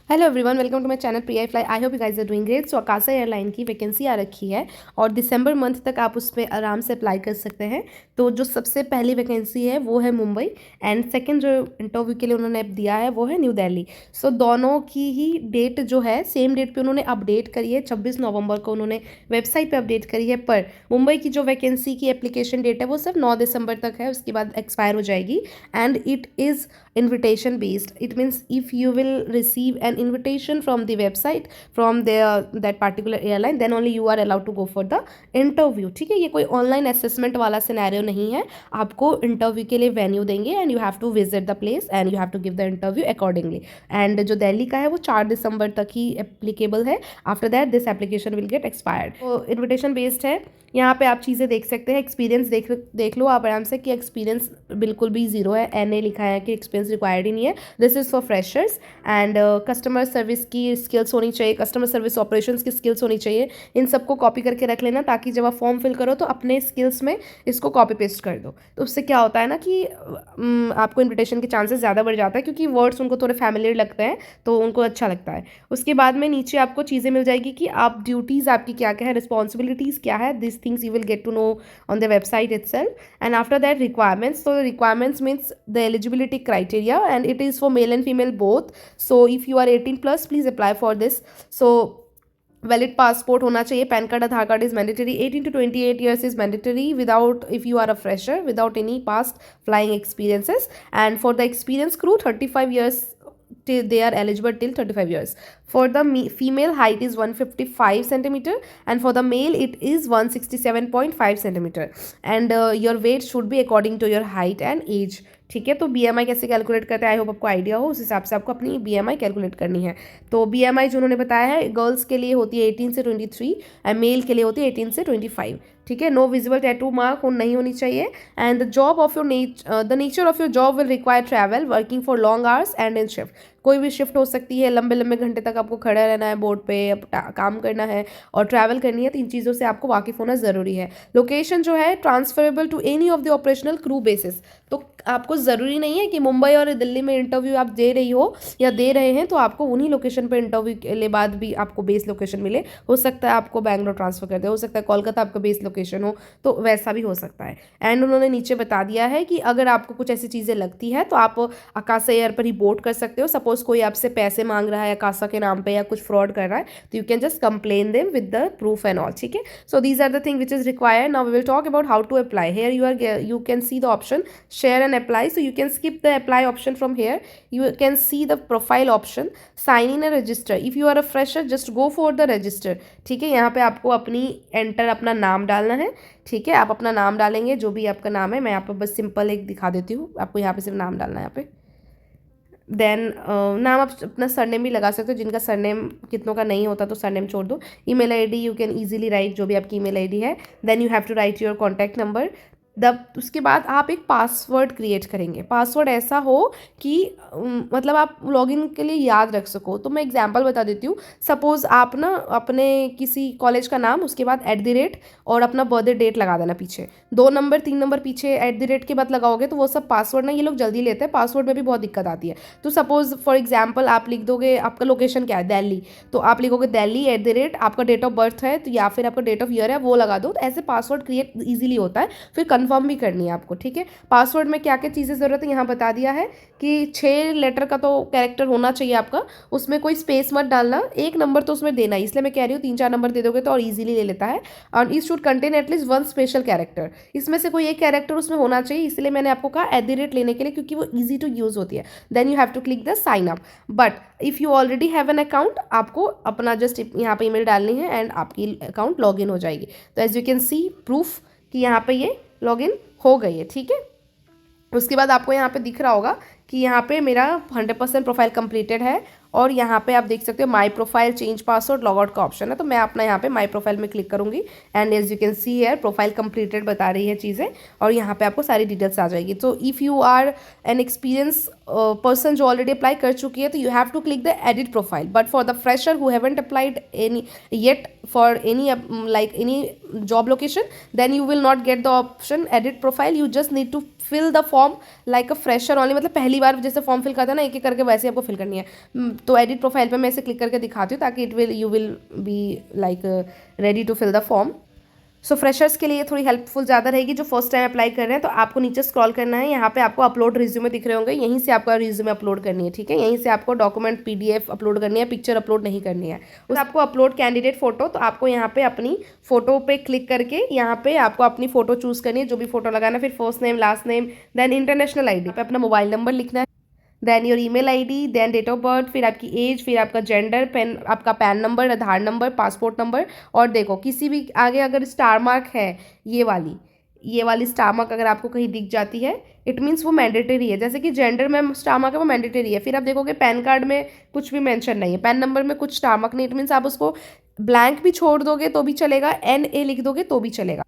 Hello everyone, welcome to my channel Priya fly. I hope you guys are doing great. So Akasa airline की vacancy आ रखी है और दिसंबर month तक आप उस पर आराम से अप्लाई कर सकते हैं। तो जो सबसे पहली वैकेंसी है वो है मुंबई, एंड सेकंड जो इंटरव्यू के लिए उन्होंने दिया है वो है न्यू दिल्ली। सो दोनों की ही डेट जो है सेम डेट पे उन्होंने अपडेट करी है। 26 नवंबर को उन्होंने वेबसाइट पे अपडेट करी है, पर मुंबई की जो वैकेंसी की एप्लीकेशन डेट है वो सिर्फ 9 दिसंबर तक है, उसके बाद एक्सपायर हो जाएगी। And it is invitation based. It means if you will receive an invitation from the website from that particular airline, then only you are allowed to go for the interview. ठीक है, ये कोई online assessment वाला scenario नहीं है। आपको interview के लिए वेन्यू देंगे and you have to visit the place and you have to give the interview accordingly. And जो दिल्ली का है वो 4 दिसंबर तक ही एप्लीकेबल है। After that this application will get expired. तो इन्विटेशन बेस्ड है। यहाँ पे आप चीज़ें देख सकते हैं। एक्सपीरियंस देख लो आप आराम से कि एक्सपीरियंस बिल्कुल भी जीरो है। एनए लिखा है कि एक्सपीरियंस रिक्वायर्ड ही नहीं है। This is for freshers. And customer service की स्किल्स होनी चाहिए, कस्टमर सर्विस ऑपरेशंस की स्किल्स होनी चाहिए। इन सबको कॉपी करके रख लेना ताकि जब आप फॉर्म फिल करो तो अपने स्किल्स में इसको कॉपी पेस्ट कर दो। तो उससे क्या होता है ना कि आपको इन्विटेशन के चांसेस ज़्यादा बढ़ जाता है, क्योंकि वर्ड्स उनको थोड़े फैमिलियर लगते हैं तो उनको अच्छा लगता है। उसके बाद में नीचे आपको चीज़ें मिल जाएगी कि आप ड्यूटीज़ आपकी क्या क्या है, रिस्पॉन्सिबिलिटीज़ क्या है। This things you will get to know on the website itself. And after that, requirements. So requirements means the eligibility criteria, and it is for male and female both. So if you are 18 plus, please apply for this. So valid passport होना चाहिए, pan card, Aadhaar card is mandatory, 18 to 28 years is mandatory without if you are a fresher without any past flying experiences. And for the experience crew 35 years, they are eligible till 35 years. For the female, height is 155 centimeter, and for the male it is 167.5 centimeter. And your weight should be according to your height and age. ठीक है, तो BMI कैसे calculate करते हैं, I hope आपको idea हो। उस हिसाब से आपको अपनी BMI कैलकुलेट करनी है। तो BMI जो उन्होंने बताया है, गर्ल्स के लिए होती है 18 से 23 एंड मेल के लिए होती है 18 से 25। ठीक है, नो विजिबल टैटू मार्क नहीं होनी चाहिए। And the job of your the nature of your job will require travel, working for long hours and in shift. कोई भी शिफ्ट हो सकती है, लंबे लंबे घंटे तक आपको खड़ा रहना है बोर्ड पे, काम करना है और ट्रैवल करनी है। तो इन चीज़ों से आपको वाकिफ होना ज़रूरी है। लोकेशन जो है transferable to any of the operational crew bases. तो आपको ज़रूरी नहीं है कि मुंबई और दिल्ली में इंटरव्यू आप दे रही हो या दे रहे हैं तो आपको उन्हीं लोकेशन पर इंटरव्यू के लिए बाद भी आपको बेस लोकेशन मिले। हो सकता है आपको बैंगलोर ट्रांसफ़र कर दे, हो सकता है कोलकाता आपका बेस लोकेशन हो, तो वैसा भी हो सकता है। एंड उन्होंने नीचे बता दिया है कि अगर आपको कुछ ऐसी चीज़ें लगती है तो आप आकाशा एयर पर रिपोर्ट कर सकते हो। सपोज कोई आपसे पैसे मांग रहा है आकाशा के नाम पे या कुछ फ्रॉड कर रहा है, तो you can just complain them with the proof and all. ठीक है, so these are the thing which is required. Now we will talk about how to apply. Here you can see the option share and apply, so you can skip the apply option from here. You can see the profile option, sign in and register. If you are a fresher, just go for the register. ठीक है, यहाँ पे आपको अपना नाम डालना है। ठीक है, आप अपना नाम डालेंगे जो भी आपका नाम है। मैं यहाँ पर बस सिंपल एक दिखा देती हूँ आपको। यहाँ पे सिर्फ नाम डालना है यहाँ पे। देन नाम आप अपना सरनेम भी लगा सकते हो। जिनका सरनेम कितनों का नहीं होता तो सरनेम छोड़ दो। Email ID you can easily write जो भी आपकी ईमेल आईडी है। Then you have to write your contact number. उसके बाद आप एक पासवर्ड क्रिएट करेंगे। पासवर्ड ऐसा हो कि मतलब आप लॉगिन के लिए याद रख सको। तो मैं एग्जांपल बता देती हूँ। सपोज़ आप ना अपने किसी कॉलेज का नाम, उसके बाद @ और अपना बर्थडे डेट लगा देना पीछे। 2 नंबर 3 नंबर पीछे @ के बाद लगाओगे तो वो सब पासवर्ड ना ये लोग जल्दी लेते हैं। पासवर्ड में भी बहुत दिक्कत आती है। तो सपोज़ फॉर एग्जाम्पल आप लिख दोगे, आपका लोकेशन क्या है, दिल्ली, तो आप लिखोगे दिल्ली @ आपका डेट ऑफ बर्थ है तो या फिर आपका डेट ऑफ ईयर है वो लगा दो। तो ऐसे पासवर्ड क्रिएट ईजिली होता है। फिर कंफर्म भी करनी है आपको। ठीक है, पासवर्ड में क्या क्या चीज़ें ज़रूरत है यहाँ बता दिया है कि 6 लेटर का तो कैरेक्टर होना चाहिए आपका। उसमें कोई स्पेस मत डालना। 1 नंबर तो उसमें देना, इसलिए मैं कह रही हूँ 3-4 नंबर दे दोगे तो और इजीली ले लेता है। और it should contain at least 1 special character. इसमें से कोई एक कैरेक्टर उसमें होना चाहिए, इसलिए मैंने आपको कहा @ लेने के लिए, क्योंकि वो ईजी टू यूज़ होती है। Then you have to click the sign up. But if you already have an account, आपको अपना जस्ट यहाँ पर ईमेल डालनी है एंड आपकी अकाउंट लॉग इन हो जाएगी। तो as you can see proof कि यहाँ पर ये लॉगिन हो गई है। ठीक है, उसके बाद आपको यहाँ पे दिख रहा होगा कि यहाँ पे मेरा 100% प्रोफाइल कंप्लीटेड है। और यहाँ पे आप देख सकते हो my profile change password log out का ऑप्शन है। तो मैं अपना यहाँ पे माई प्रोफाइल में क्लिक करूँगी and as you can see here profile completed बता रही है चीज़ें, और यहाँ पे आपको सारी डिटेल्स आ जाएगी। तो if you are an experience person जो ऑलरेडी अप्लाई कर चुकी है तो you have to click the edit profile. But for the fresher who haven't applied any yet for any like any job location, then you will not get the option edit profile. You just need to fill the form like a fresher only, मतलब पहली बार जैसे form fill करता है ना एक एक करके, वैसे आपको फिल करनी है। तो एडिट प्रोफाइल पे मैं इसे क्लिक करके दिखाती हूँ ताकि you will be like ready to fill the form. So freshers के लिए थोड़ी हेल्पफुल ज़्यादा रहेगी जो फर्स्ट टाइम अप्लाई कर रहे हैं। तो आपको नीचे स्क्रॉल करना है, यहाँ पे आपको अपलोड रिज्यूमे दिख रहे होंगे, यहीं से आपका रिज्यूमे अपलोड करनी है, ठीक है। यहीं से आपको डॉक्यूमेंट PDF अपलोड करनी है, पिक्चर अपलोड नहीं करनी है। उस आपको अपलोड कैंडिडेट फोटो, तो आपको यहाँ पे अपनी फोटो पे क्लिक करके यहाँ पे आपको अपनी फोटो चूज करनी है, जो भी फोटो लगाना, फिर first name last name, then international ID पे अपना मोबाइल नंबर लिखना है, then your email ID, then date of birth, फिर आपकी एज, फिर आपका जेंडर, पेन आपका pan number, Aadhaar number, passport number. और देखो किसी भी आगे अगर स्टार मार्क है, ये वाली स्टार मार्क अगर आपको कहीं दिख जाती है, इट मीन्स वो मैंडेटरी है। जैसे कि जेंडर में स्टार मार्क है वो मैंडेटरी है। फिर आप देखोगे पैन कार्ड में कुछ भी मेंशन नहीं है, पैन नंबर में कुछ स्टार मार्क नहीं, इट मीन्स आप उसको ब्लैंक भी छोड़ दोगे तो भी चलेगा, NA लिख दोगे तो भी चलेगा।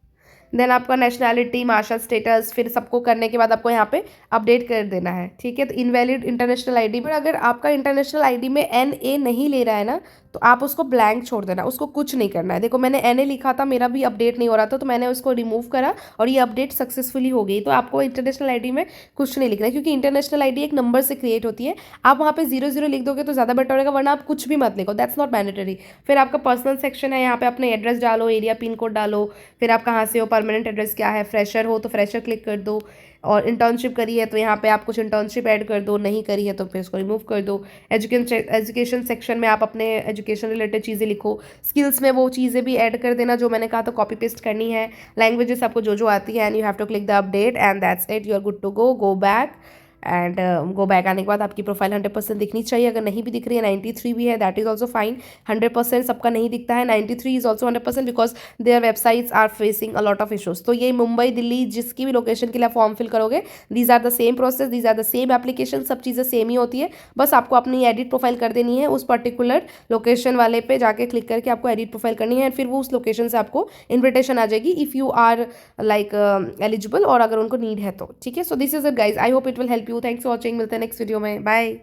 देन आपका नेशनैलिटी, मार्शल स्टेटस, फिर सबको करने के बाद आपको यहाँ पे अपडेट कर देना है, ठीक है। तो इनवैलिड इंटरनेशनल ID, पर अगर आपका इंटरनेशनल ID में NA नहीं ले रहा है ना, तो आप उसको ब्लैंक छोड़ देना, उसको कुछ नहीं करना है। देखो मैंने NA लिखा था, मेरा भी अपडेट नहीं हो रहा था, तो मैंने उसको रिमूव करा और ये अपडेट सक्सेसफुली हो गई। तो आपको इंटरनेशनल ID में कुछ नहीं लिखना है, क्योंकि इंटरनेशनल ID एक नंबर से क्रिएट होती है। आप वहाँ पे 00 लिख दोगे तो ज़्यादा बेटर रहेगा, वरना आप कुछ भी मत लिखो, दैट्स नॉट मैंडेटरी। फिर आपका पर्सनल सेक्शन है, यहाँ पे अपने एड्रेस डालो, एरिया पिन कोड डालो, फिर आप कहाँ से हो, परमानेंट एड्रेस क्या है, फ्रेशर हो तो फ्रेशर क्लिक कर दो, और इंटर्नशिप करी है तो यहाँ पे आप कुछ इंटर्नशिप ऐड कर दो, नहीं करी है तो फिर उसको रिमूव कर दो। एजुकेशन सेक्शन में आप अपने एजुकेशन रिलेटेड चीज़ें लिखो, स्किल्स में वो चीज़ें भी ऐड कर देना जो मैंने कहा तो कॉपी पेस्ट करनी है। लैंग्वेजेस आपको जो जो आती है, and you have to click the update and that's it, you are good to go back. And go back आने के बाद आपकी प्रोफाइल 100% दिखनी चाहिए। अगर नहीं भी दिख रही है, 93 भी है, दैट इज ऑल्सो फाइन। 100% सबका नहीं दिखता है, 93 is also 100% because their websites are facing a lot of issues. तो ये मुंबई, दिल्ली, जिसकी भी लोकेशन के लिए फॉर्म फिल करोगे, these are the same process, these are the same application, सब चीज़ें सेम ही होती है। बस आपको अपनी एडिट प्रोफाइल कर देनी है, उस पर्टिकुलर लोकेशन वाले पे जाके क्लिक करके आपको एडिट प्रोफाइल करनी है, फिर वो उस लोकेशन से आपको इन्विटेशन आ जाएगी if you are like eligible, और अगर उनको नीड है तो, ठीक है। So this is it guys, I hope it will help you. Thanks for watching, मिलते हैं नेक्स्ट वीडियो में, बाय।